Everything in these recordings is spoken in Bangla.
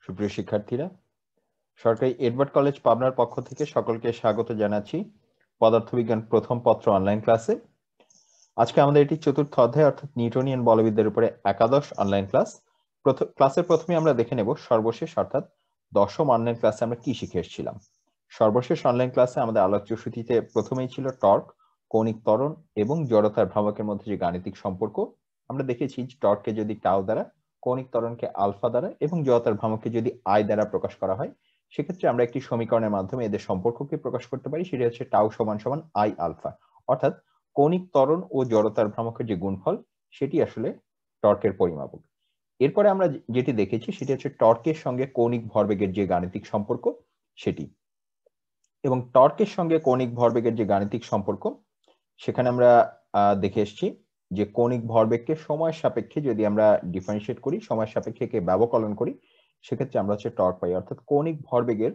সুপ্রিয় শিক্ষার্থীরা, সরকারি এডওয়ার্ড কলেজ পাবনার পক্ষ থেকে সকলকে স্বাগত জানাচ্ছি পদার্থবিজ্ঞান প্রথম পত্র অনলাইন ক্লাসে। আজকে আমাদের এটি চতুর্থ অধ্যায় অর্থাৎ নিউটনিয়ান বলবিদ্যার উপরে একাদশ অনলাইন ক্লাস। ক্লাসের প্রথমে আমরা দেখে নেব সর্বশেষ অর্থাৎ দশম অনলাইন ক্লাসে আমরা কি শিখে এসেছিলাম। সর্বশেষ অনলাইন ক্লাসে আমাদের আলোচ্য সূচিতে প্রথমেই ছিল টর্ক, কৌণিক ত্বরণ এবং জড়তার ভ্রামকের মধ্যে যে গাণিতিক সম্পর্ক। আমরা দেখেছি টর্ককে যদি টাউ দ্বারা, কৌণিক ত্বরণকে আলফা দ্বারা এবং জড়তার ভ্রামককে যদি আই দ্বারা প্রকাশ করা হয়, সেক্ষেত্রে আমরা একটি সমীকরণের মাধ্যমে এদের সম্পর্ককে প্রকাশ করতে পারি। সেটা হচ্ছে টাউ সমান সমান আই আলফা, অর্থাৎ কৌণিক ত্বরণ ও জড়তার ভ্রামকের যে গুণফল সেটি আসলে টর্কের পরিমাপক। এরপরে আমরা যেটি দেখেছি সেটি হচ্ছে টর্কের সঙ্গে কৌণিক ভরবেগের যে গাণিতিক সম্পর্ক সেটি, এবং টর্কের সঙ্গে কৌণিক ভরবেগের যে গাণিতিক সম্পর্ক সেখানে আমরা দেখে এসেছি যে কৌণিক ভরবেগকে সময়ের সাপেক্ষে যদি আমরা ডিফারেন্সিয়েট করি, সময়ের সাপেক্ষে ব্যবকলন করি, সেক্ষেত্রে আমরা হচ্ছে টর্ক পাই, অর্থাৎ কৌণিক ভরবেগের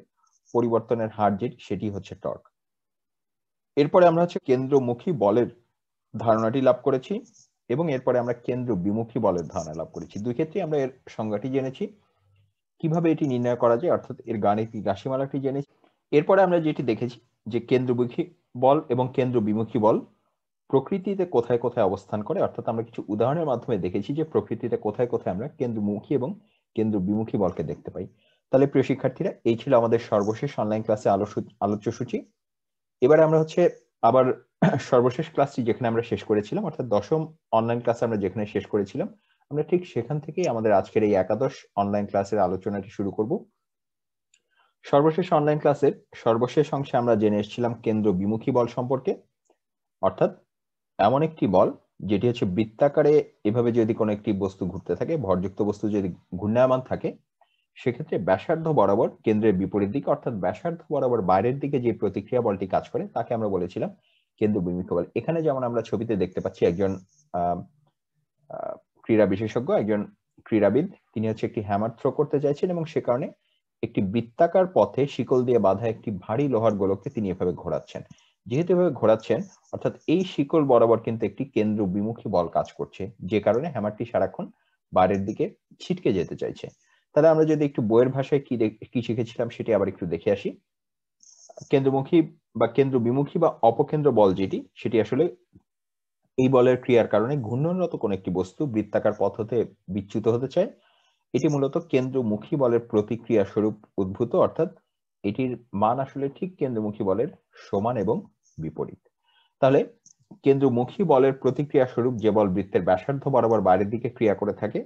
পরিবর্তনের হার যেটি সেটি হচ্ছে টর্ক। এরপরে আমরা হচ্ছে কেন্দ্রমুখী বলের ধারণাটি লাভ করেছি এবং এরপরে আমরা কেন্দ্র বিমুখী বলের ধারণা লাভ করেছি। দুই ক্ষেত্রে আমরা এর সংজ্ঞাটি জেনেছি, কিভাবে এটি নির্ণয় করা যায় অর্থাৎ এর গাণিতিক রাশিমালাটি জেনেছি। এরপরে আমরা যেটি দেখেছি যে কেন্দ্রমুখী বল এবং কেন্দ্র বিমুখী বল প্রকৃতিতে কোথায় কোথায় অবস্থান করে, অর্থাৎ আমরা কিছু উদাহরণের মাধ্যমে দেখেছি যে প্রকৃতিতে কোথায় কোথায় আমরা কেন্দ্রমুখী এবং কেন্দ্র বিমুখী বলকে দেখতে পাই। তাহলে প্রিয় শিক্ষার্থীরা, এই ছিল আমাদের সর্বশেষ অনলাইন ক্লাসে আলোচ্য সূচি। এবারে আমরা হচ্ছে আবার সর্বশেষ ক্লাসটি যেখানে আমরা শেষ করেছিলাম, অর্থাৎ দশম অনলাইন ক্লাসে আমরা যেখানে শেষ করেছিলাম, আমরা ঠিক সেখান থেকেই আমাদের আজকের এই একাদশ অনলাইন ক্লাসের আলোচনাটি শুরু করব। সর্বশেষ অনলাইন ক্লাসের সর্বশেষ অংশে আমরা জেনে এসেছিলাম কেন্দ্র বিমুখী বল সম্পর্কে, অর্থাৎ এমন একটি বল যেটি হচ্ছে বৃত্তাকারে এভাবে যদি কোনো একটি বস্তু ঘুরতে থাকে, ভরযুক্ত বস্তু যদি ঘূর্ণায়মান থাকে, সেক্ষেত্রে ব্যাসার্ধ বরাবর কেন্দ্রের বিপরীত দিকে অর্থাৎ ব্যাসার্ধ বরাবর বাইরের দিকে যে প্রতিক্রিয়া বলটি কাজ করে তাকে আমরা বলেছিলাম কেন্দ্র বিমুখী বল। এখানে যেমন আমরা ছবিতে দেখতে পাচ্ছি একজন ক্রীড়া বিশেষজ্ঞ, একজন ক্রীড়াবিদ, তিনি হচ্ছে একটি হ্যামার থ্রো করতে চাইছেন এবং সে কারণে একটি বৃত্তাকার পথে শিকল দিয়ে বাঁধা একটি ভারী লোহার গোলককে তিনি এভাবে ঘোরাচ্ছেন। যেহেতু এভাবে ঘোরাচ্ছেন, অর্থাৎ এই শিকল বরাবর কিন্তু একটি কেন্দ্র বিমুখী বল কাজ করছে, যে কারণে হ্যামারটি সারাক্ষণ বাইরের দিকে ছিটকে যেতে চাইছে। তাহলে আমরা যদি একটু বইয়ের ভাষায় কি শিখেছিলাম সেটি আবার একটু দেখে আসি। কেন্দ্রমুখী বা কেন্দ্র বিমুখী বা অপকেন্দ্র বল যেটি, সেটি আসলে এই বলের ক্রিয়ার কারণে ঘূর্ণনরত কোন একটি বস্তু বৃত্তাকার পথ হতে বিচ্যুত হতে চায়। এটি মূলত কেন্দ্রমুখী বলের প্রতিক্রিয়া স্বরূপ উদ্ভূত, অর্থাৎ এটির মান আসলে ঠিক কেন্দ্রমুখী বলের সমান এবং বিপরীত। তাহলে কেন্দ্রমুখী বলের প্রতিক্রিয়া স্বরূপ যে বল বৃত্তের ব্যাসার্ধ বরাবর বাইরের দিকে ক্রিয়া করে থাকে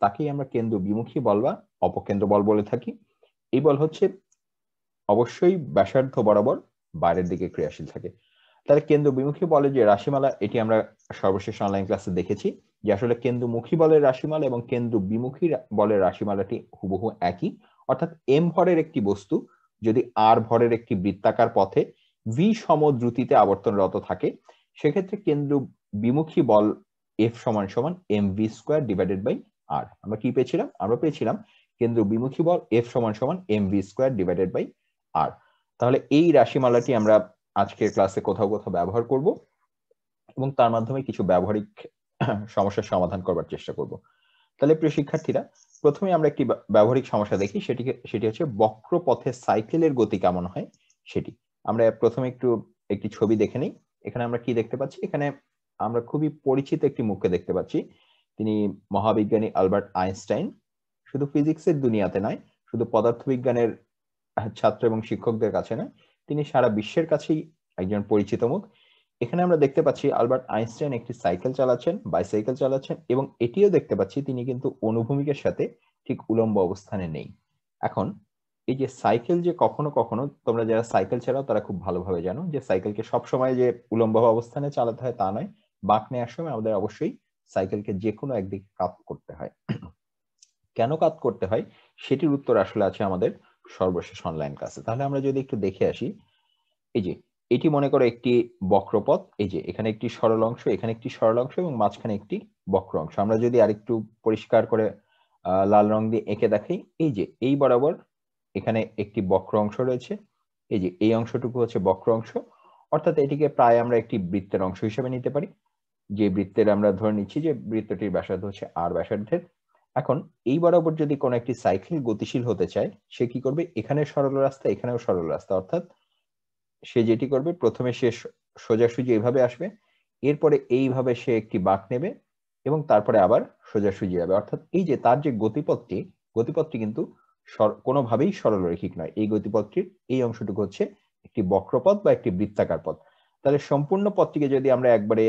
তাকেই আমরা কেন্দ্র বিমুখী বল বা অপকেন্দ্র বল বলে থাকি। এই বল হচ্ছে অবশ্যই ব্যাসার্ধ বরাবর বাইরের দিকে ক্রিয়াশীল থাকে। তাহলে কেন্দ্র বিমুখী বলের যে রাশিমালা, এটি আমরা সর্বশেষ অনলাইন ক্লাসে দেখেছি যে আসলে কেন্দ্রমুখী বলের রাশিমালা এবং কেন্দ্র বিমুখী বলের রাশিমালাটি হুবহু একই, অর্থাৎ এম ভরের একটি বস্তু যদি আর ভরের একটি বৃত্তাকার পথে ভি সম দ্রুতিতে আবর্তনরত থাকে, সেক্ষেত্রে কেন্দ্র বিমুখী বল এফ সমান সমান M V square divided by R. আমরা কি পেয়েছিলাম? আমরা পেয়েছিলাম কেন্দ্র বিমুখী বল এফ সমান সমান M V square divided by R. তাহলে এই রাশিমালাটি আমরা আজকের ক্লাসে কোথাও কোথাও ব্যবহার করব এবং তার মাধ্যমে কিছু ব্যবহারিক সমস্যার সমাধান করবার চেষ্টা করব। তাহলে প্রিয় শিক্ষার্থীরা, প্রথমে আমরা একটি ব্যবহারিক সমস্যা দেখি, সেটি হচ্ছে বক্র পথে সাইকেলের গতি কেমন হয় সেটি। আমরা প্রথমে একটি ছবি দেখে নিই। এখানে আমরা কি দেখতে পাচ্ছি? এখানে আমরা খুবই পরিচিত একটি মুখকে দেখতে পাচ্ছি। তিনি মহাবিজ্ঞানী আলবার্ট আইনস্টাইন। শুধু ফিজিক্সের দুনিয়াতে নয়, শুধু পদার্থবিজ্ঞানের ছাত্র এবং শিক্ষকদের কাছে নয়, তিনি সারা বিশ্বের কাছেই একজন পরিচিত মুখ। এখানে আমরা দেখতে পাচ্ছি আলবার্ট আইনস্টাইন একটি সাইকেল চালাচ্ছেন, বাইসাইকেল চালাচ্ছেন, এবং এটিও দেখতে পাচ্ছি তিনি কিন্তু অনুভূমিকের সাথে ঠিক উলম্ব অবস্থানে নেই। এখন এই যে সাইকেল, যে কখনো কখনো তোমরা যারা সাইকেল চালাও তারা খুব ভালোভাবে জানো যে সাইকেলকে সবসময় যে উলম্ব অবস্থানে চালাতে হয় তা নয়, বাঁক নেওয়ার সময় আমাদের অবশ্যই সাইকেলকে যে কোনো একদিকে কাত করতে হয়। কেন কাত করতে হয় সেটির উত্তর আসলে আছে আমাদের সর্বশেষ অনলাইন ক্লাসে। তাহলে আমরা যদি একটু দেখে আসি, এই যে এটি মনে করো একটি বক্রপথ, এই যে এখানে একটি সরল অংশ, এখানে একটি সরল অংশ এবং মাঝখানে একটি বক্র অংশ। আমরা যদি আরেকটু পরিষ্কার করে লাল রং দিয়ে এঁকে দেখাই, এই যে এই বরাবর এখানে একটি বক্র অংশ রয়েছে, এই যে এই অংশটুকু হচ্ছে বক্র অংশ, অর্থাৎ এটিকে প্রায় আমরা একটি বৃত্তের অংশ হিসেবে নিতে পারি। যে বৃত্তের আমরা ধরে নিচ্ছি যে বৃত্তটির ব্যাসার্ধ হচ্ছে আর ব্যাসার্ধের, এখন এই বরাবর যদি কোনো একটি সাইকেল গতিশীল হতে চায়, সে কি করবে? এখানে সরল রাস্তা, এখানেও সরল রাস্তা, অর্থাৎ সে যেটি করবে প্রথমে সে সোজাসুজি এইভাবে আসবে, এরপরে এইভাবে সে একটি বাঁক নেবে এবং তারপরে আবার সোজাসুজি যাবে। অর্থাৎ এই যে তার যে গতিপথটি কিন্তু কোনোভাবেই সরলরৈখিক নয়। এই গতিপথটির এই অংশটুকু হচ্ছে একটি বক্রপথ বা একটি বৃত্তাকার পথ। তাহলে সম্পূর্ণ পথটিকে যদি আমরা একবারে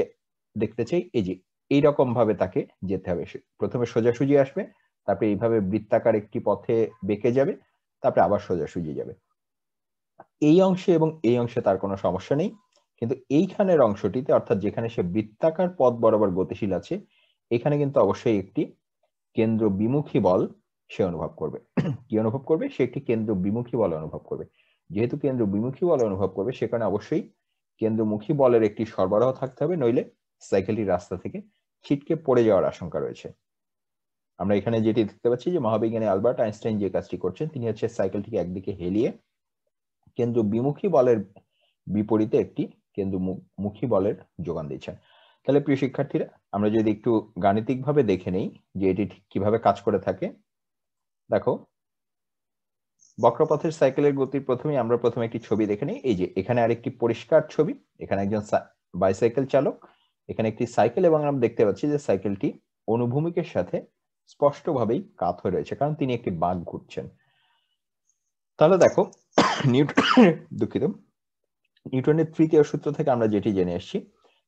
দেখতে চাই, এই যে এইরকম ভাবে তাকে যেতে হবে। প্রথমে সোজাসুজি আসবে, তারপরে এইভাবে বৃত্তাকার একটি পথে বেঁকে যাবে, তারপরে আবার সোজাসুজি যাবে। এই অংশে এবং এই অংশে তার কোনো সমস্যা নেই, কিন্তু এইখানের অংশটিতে, অর্থাৎ যেখানে সে বৃত্তাকার পথ বরাবর গতিশীল আছে, এখানে কিন্তু অবশ্যই একটি কেন্দ্র বিমুখী বল সে অনুভব করবে। কি অনুভব করবে? সে একটি কেন্দ্র বিমুখী বল অনুভব করবে। যেহেতু কেন্দ্র বিমুখী বল অনুভব করবে, সেখানে অবশ্যই কেন্দ্রমুখী বলের একটি সরবরাহ থাকতে হবে, নইলে সাইকেলটি রাস্তা থেকে ছিটকে পড়ে যাওয়ার আশঙ্কা রয়েছে। আমরা এখানে যেটি দেখতে পাচ্ছি যে মহাবিজ্ঞানী আলবার্ট আইনস্টাইন যে কাজটি করছেন, তিনি হচ্ছে সাইকেলটিকে একদিকে হেলিয়ে কেন্দ্র বিমুখী বলের বিপরীতে একটি কেন্দ্রমুখী বলের যোগান দিচ্ছেন। তাহলে প্রিয় শিক্ষার্থীরা, আমরা যদি একটু গাণিতিকভাবে দেখে নেই যে এটি কিভাবে কাজ করে থাকে। দেখো, বক্রপথের সাইকেলের গতির আমরা প্রথমে একটি ছবি দেখে নিই। এই যে এখানে আরেকটি পরিষ্কার ছবি, এখানে একজন বাইসাইকেল চালক, এখানে একটি সাইকেল, এবং আমরা দেখতে পাচ্ছি যে সাইকেলটি অনুভূমিকের সাথে স্পষ্টভাবেই কাত হয়ে রয়েছে, কারণ তিনি একটি বাঁক ঘুরছেন। তাহলে দেখো, নিউটনের তৃতীয় সূত্র থেকে আমরা যেটি জেনে এসেছি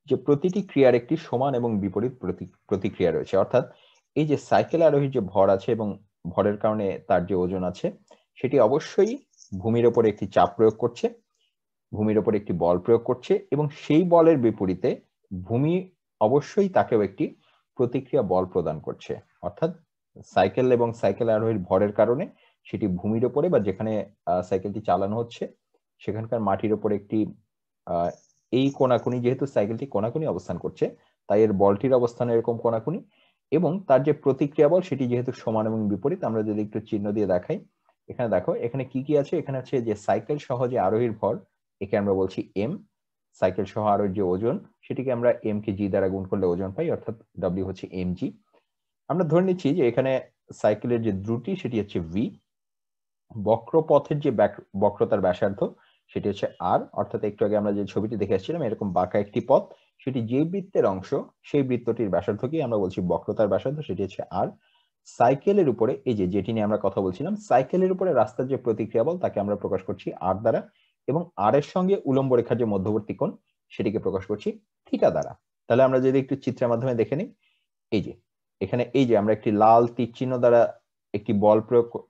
যে প্রতিটি ক্রিয়ার একটি সমান এবং বিপরীত প্রতিক্রিয়া রয়েছে। অর্থাৎ এই যে সাইকেল আরোহীর যে ভর আছে এবং ভরের কারণে তার যে ওজন আছে, সেটি অবশ্যই ভূমির ওপরে একটি চাপ প্রয়োগ করছে, ভূমির ওপরে একটি বল প্রয়োগ করছে, এবং সেই বলের বিপরীতে ভূমি অবশ্যই তাকেও একটি প্রতিক্রিয়া বল প্রদান করছে। অর্থাৎ সাইকেল এবং সাইকেল আরোহীর ভরের কারণে সেটি ভূমির ওপরে বা যেখানে সাইকেলটি চালানো হচ্ছে সেখানকার মাটির ওপরে একটি এই কোনাকুনি, যেহেতু সাইকেলটি কোনাকুনি অবস্থান করছে, তাই এর বলটির অবস্থান এরকম কোনাকুনি, এবং তার যে প্রতিক্রিয়া বল সেটি যেহেতু সমান এবং বিপরীত। আমরা যদি একটু চিহ্ন দিয়ে দেখাই, এখানে দেখো এখানে কি কি আছে। এখানে আছে যে সাইকেল সহ যে আরোহীর ভর, একে আমরা বলছি এম। সাইকেল সহ আরোহীর যে ওজন, সেটিকে আমরা এম কে জি দ্বারা গুণ করলে ওজন পাই, অর্থাৎ ডব্লিউ হচ্ছে এম জি। আমরা ধরে নিচ্ছি যে এখানে সাইকেলের যে দ্রুতি সেটি হচ্ছে ভি, বক্রপথের যে বক্রতার ব্যাসার্ধ সেটি হচ্ছে আর, অর্থাৎ একটু আগে আমরা যে ছবিটি দেখে আসছিলাম এরকম বাঁকা একটি পথ, সেটি যে বৃত্তের অংশ, সেই বৃত্তটির ব্যাসার্ধকেই আমরা বলছি বক্রতার ব্যাসার্ধ, সেটি হচ্ছে আর। সাইকেলের উপরে, এই যে যেটি নিয়ে আমরা কথা বলছিলাম, সাইকেলের উপরে রাস্তার যে প্রতিক্রিয়া বল তাকে আমরা প্রকাশ করছি আর দ্বারা, এবং আর এর সঙ্গে উলম্ব রেখার যে মধ্যবর্তী কোণ সেটিকে প্রকাশ করছি থিটা দ্বারা। তাহলে আমরা যদি একটু চিত্রের মাধ্যমে দেখে নিই, এই যে এখানে এই যে আমরা একটি লাল তীর চিহ্ন দ্বারা একটি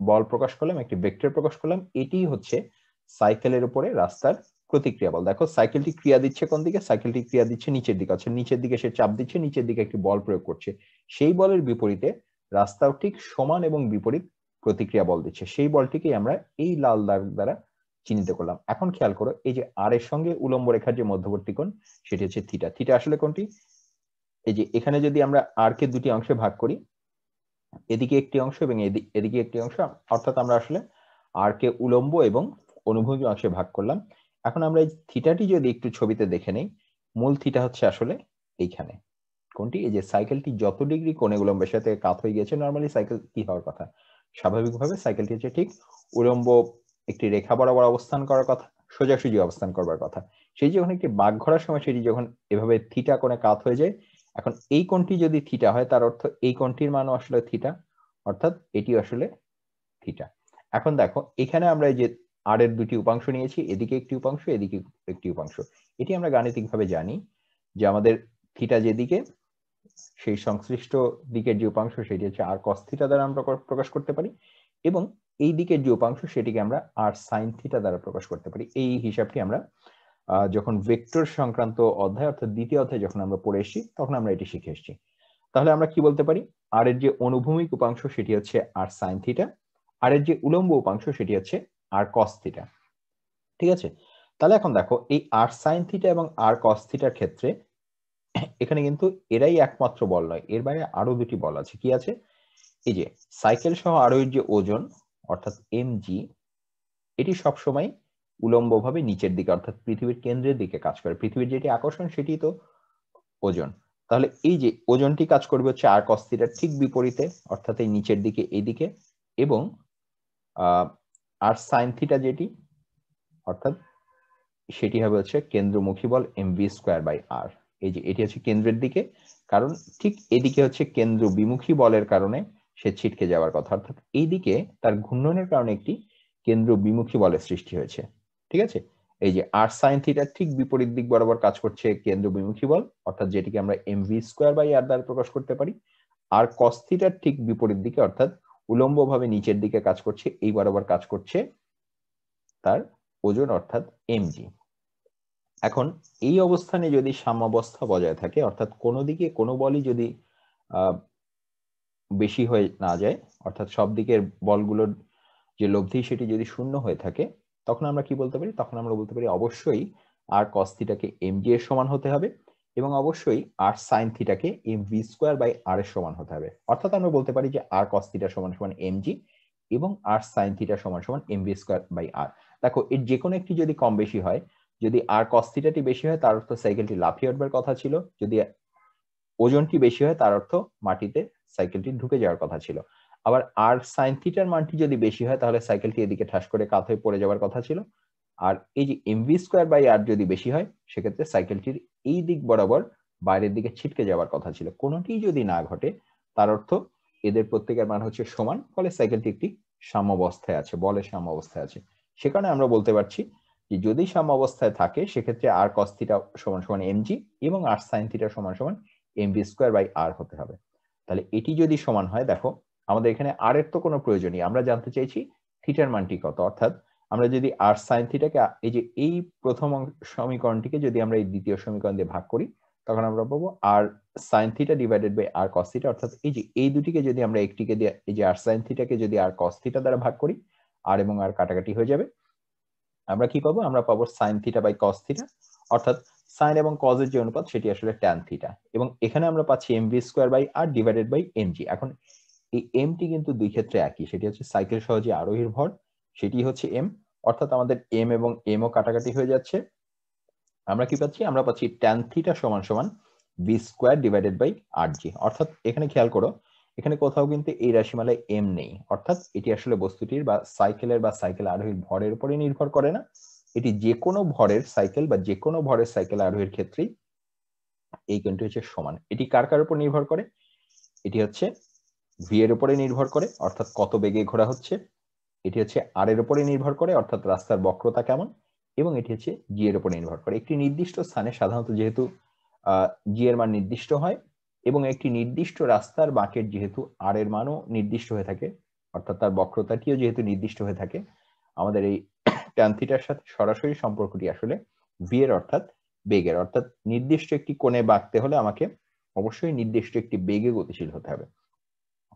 বল প্রকাশ করলাম, একটি ভেক্টর প্রকাশ করলাম, এটি হচ্ছে সাইকেলের উপরে রাস্তার প্রতিক্রিয়া বল। দেখো সাইকেলটি ক্রিয়া দিচ্ছে কোন দিকে? সাইকেলটি ক্রিয়া দিচ্ছে নিচের দিকে, অর্থাৎ নিচের দিকে সে চাপ দিচ্ছে, নিচের দিকে একটি বল প্রয়োগ করছে। সেই বলের বিপরীতে রাস্তাও ঠিক সমান এবং বিপরীত প্রতিক্রিয়া বল দিচ্ছে। সেই বলটিকে আমরা এই লাল দাগ দ্বারা চিহ্নিত করলাম। এখন খেয়াল করো, এই যে আর এর সঙ্গে উলম্ব রেখার যে মধ্যবর্তী কোণ সেটি হচ্ছে থিটা। থিটা আসলে কোনটি? এই যে এখানে যদি আমরা আর কে দুটি অংশে ভাগ করি, এদিকে একটি অংশ এবং এদিকে একটি অংশ, অর্থাৎ আমরা আসলে আর কে উলম্ব এবং অনুভূমিক অংশে ভাগ করলাম। এখন আমরা এই থিটাটি যদি একটু ছবিতে দেখে নেই, মূল থিটা হচ্ছে আসলে এইখানে। কোনটি? এই যে সাইকেলটি যত ডিগ্রি কোণে উলম্বের সাথে কাত হয়ে গেছে, নরমালি সাইকেল কি হওয়ার কথা? স্বাভাবিকভাবে সাইকেলটি হচ্ছে ঠিক উলম্ব একটি রেখা বরাবর অবস্থান করার কথা, সোজাসুজি অবস্থান করবার কথা। সেই যখন একটি বাঁক ঘোরার সময় সেটি যখন এভাবে থিটা কোণে কাত হয়ে যায়, এখন এই কোণটি যদি থিটা হয়, তার অর্থ এই কোণটির মানও আসলে থিটা, অর্থাৎ এটি আসলে থিটা। এখন দেখো এখানে আমরা এই যে আর এর দুটি উপাংশ নিয়েছি, এদিকে একটি উপাংশ, এদিকে একটি উপাংশ। এটি আমরা গাণিতিকভাবে জানি যে আমাদের থিটা যেদিকে, সেই সংশ্লিষ্ট দিকের যে উপাংশ সেটি হচ্ছে আর কস থিটা দ্বারা আমরা প্রকাশ করতে পারি, এবং এই দিকের যে উপাংশ সেটিকে আমরা আর সাইন থিটা দ্বারা প্রকাশ করতে পারি। এই হিসাবটি আমরা যখন ভেক্টর সংক্রান্ত অধ্যায়, অর্থাৎ দ্বিতীয় অধ্যায় যখন আমরা পড়ে এসেছি, তখন আমরা এটি শিখে এসেছি। তাহলে আমরা কি বলতে পারি? আর এর যে অনুভূমিক উপাংশ সেটি হচ্ছে আর সাইন থিটা, আর এর যে উলম্ব উপাংশ সেটি হচ্ছে আর কস থিটা। ঠিক আছে? তাহলে এখন দেখো এই আর সাইন থিটা এবং আর কস থিটার ক্ষেত্রে এখানে কিন্তু এরাই একমাত্র বল নয়, এর বাইরে আরো দুটি বল আছে। কি আছে? এই যে সাইকেল সহ আরোহীর যে ওজন, অর্থাৎ mg, এটি সবসময় উলম্বভাবে নিচের দিকে, অর্থাৎ পৃথিবীর কেন্দ্রের দিকে কাজ করে। পৃথিবীর যেটি আকর্ষণ সেটি তো ওজন। তাহলে এই যে ওজনটি কাজ করবে হচ্ছে আর কস থিটার ঠিক বিপরীতে, অর্থাৎ এই নিচের দিকে এইদিকে, এবং আর সাইন থিটা যেটি অর্থাৎ সেটি হবে হচ্ছে কেন্দ্রমুখী বল mv স্কয়ার বাই আর। এই যে এটি হচ্ছে কেন্দ্রের দিকে, কারণ ঠিক এদিকে হচ্ছে কেন্দ্র বিমুখী বলের কারণে সে ছিটকে যাওয়ার কথা, অর্থাৎ এইদিকে তার ঘূর্ণনের কারণে একটি কেন্দ্র বিমুখী বলের সৃষ্টি হয়েছে। ঠিক আছে, এই যে আর সাইন থিটার ঠিক বিপরীত দিক বরাবর কাজ করছে কেন্দ্র বিমুখী বল, অর্থাৎ যেটিকে আমরা mv স্কয়ার বাই আর দ্বারা প্রকাশ করতে পারি। আর কস থিটার ঠিক বিপরীত দিকে অর্থাৎ উলম্বভাবে নিচের দিকে কাজ করছে, এই বরাবর কাজ করছে তার ওজন অর্থাৎ mg। এখন এই অবস্থানে যদি সাম্যাবস্থা বজায় থাকে, অর্থাৎ কোনো দিকে কোনো বলই যদি বেশি হয়ে না যায়, অর্থাৎ সব দিকের বলগুলোর যে লব্ধি সেটি যদি শূন্য হয়ে থাকে, তখন আমরা কি বলতে পারি? তখন আমরা বলতে পারি অবশ্যই আর কস থিটাকে mg এর সমান হতে হবে, এবং অবশ্যই আর সাইন থিটাকে mv স্কয়ার বাই আর এর সমান হতে হবে। অর্থাৎ আমরা বলতে পারি যে আর কস থিটা সমান সমান mg এবং আর সাইন থিটা সমান সমান mv স্কয়ার বাই আর। দেখো, এর যে কোনো একটি যদি কম বেশি হয়, যদি আর কস থিটাটি বেশি হয় তার অর্থ সাইকেলটি লাফিয়ে উঠবার কথা ছিল, যদি ওজনটি বেশি হয় তার অর্থ মাটিতে সাইকেলটি ঢুকে যাওয়ার কথা ছিল। আবার আর সাইন থিটার মানটি যদি বেশি হয় তাহলে সাইকেলটি এদিকে ঠাস করে কাত হয়ে পড়ে যাওয়ার কথা ছিল। আর এই যে এমভি স্কয়ার বাই আর যদি বেশি হয়, সেক্ষেত্রে সাইকেলটির এই দিক বরাবর বাইরের দিকে ছিটকে যাওয়ার কথা ছিল। কোনোটি যদি না ঘটে তার অর্থ এদের প্রত্যেকের মান হচ্ছে সমান, ফলে সাইকেলটি একটি সাম্যাবস্থায় আছে, বলের সাম্যাবস্থায় আছে। সে কারণে আমরা বলতে পারছি যে যদি সাম্যাবস্থায় থাকে সেক্ষেত্রে আর কস থিটা সমান সমান এমজি এবং আর সাইন থিটা সমান সমান mv স্কয়ার বাই আর হতে হবে। তাহলে এটি যদি সমান হয়, দেখো আমাদের এখানে আর এর তো কোনো প্রয়োজন নেই, আমরা জানতে চাইছি থিটার মানটি কত। অর্থাৎ আমরা যদি আর সাইন থিটাকে এই যে এই প্রথম সমীকরণটিকে যদি আমরা এই দ্বিতীয় সমীকরণ দিয়ে ভাগ করি, তখন আমরা পাবো R sine theta divided by R cos theta. অর্থাৎ এই যে এই দুটিকে যদি আমরা একটিকে দিয়ে এই যে আর সাইন থিটাকে যদি আর কস থিটা দ্বারা ভাগ করি, আর এবং আর কাটাকাটি হয়ে যাবে, আমরা কি পাবো? আমরা পাবো sine theta by cos theta, অর্থাৎ সাইন এবং কজ এর যে অনুপাত সেটি আসলে ট্যান থিটা, এবং এখানে আমরা পাচ্ছি mv square by R divided by mg। এখন এই m টি কিন্তু দুই ক্ষেত্রে একই, সেটি হচ্ছে সাইকেল সহ যে আরোহীর ভর, সেটি হচ্ছে m, অর্থাৎ আমাদের m এবং m ও কাটাকাটি হয়ে যাচ্ছে। আমরা কি পাচ্ছি? আমরা পাচ্ছি ট্যান থিটা সমান সমান b square divided by rg। অর্থাৎ এখানে খেয়াল করো, এখানে কোথাও কিন্তু এই রাশিমালায় m নেই, অর্থাৎ এটি আসলে বস্তুটির বা সাইকেলের বা সাইকেল আরোহীর ভরের উপরে নির্ভর করে না। এটি যে কোনো ভরের সাইকেল বা যে কোনো ভরের সাইকেল আরোহীর ক্ষেত্রেই এই কোণটি হচ্ছে সমান। এটি কার কার উপর নির্ভর করে? এটি হচ্ছে ভি এর উপরে নির্ভর করে, অর্থাৎ কত বেগে ঘোরা হচ্ছে। এটি হচ্ছে আর এর উপরে নির্ভর করে, অর্থাৎ রাস্তার বক্রতা কেমন, এবং এটি হচ্ছে জি এর উপরে নির্ভর করে। একটি নির্দিষ্ট স্থানে সাধারণত যেহেতু জি এর মান নির্দিষ্ট হয়, এবং একটি নির্দিষ্ট রাস্তার বাঁকের যেহেতু আর এর মানও নির্দিষ্ট হয়ে থাকে, অর্থাৎ তার বক্রতাটিও যেহেতু নির্দিষ্ট হয়ে থাকে, আমাদের এই ট্যান থিটার সাথে সরাসরি সম্পর্কটি আসলে ভি এর অর্থাৎ বেগের। অর্থাৎ নির্দিষ্ট একটি কোণে বাঁকতে হলে আমাকে অবশ্যই নির্দিষ্ট একটি বেগে গতিশীল হতে হবে।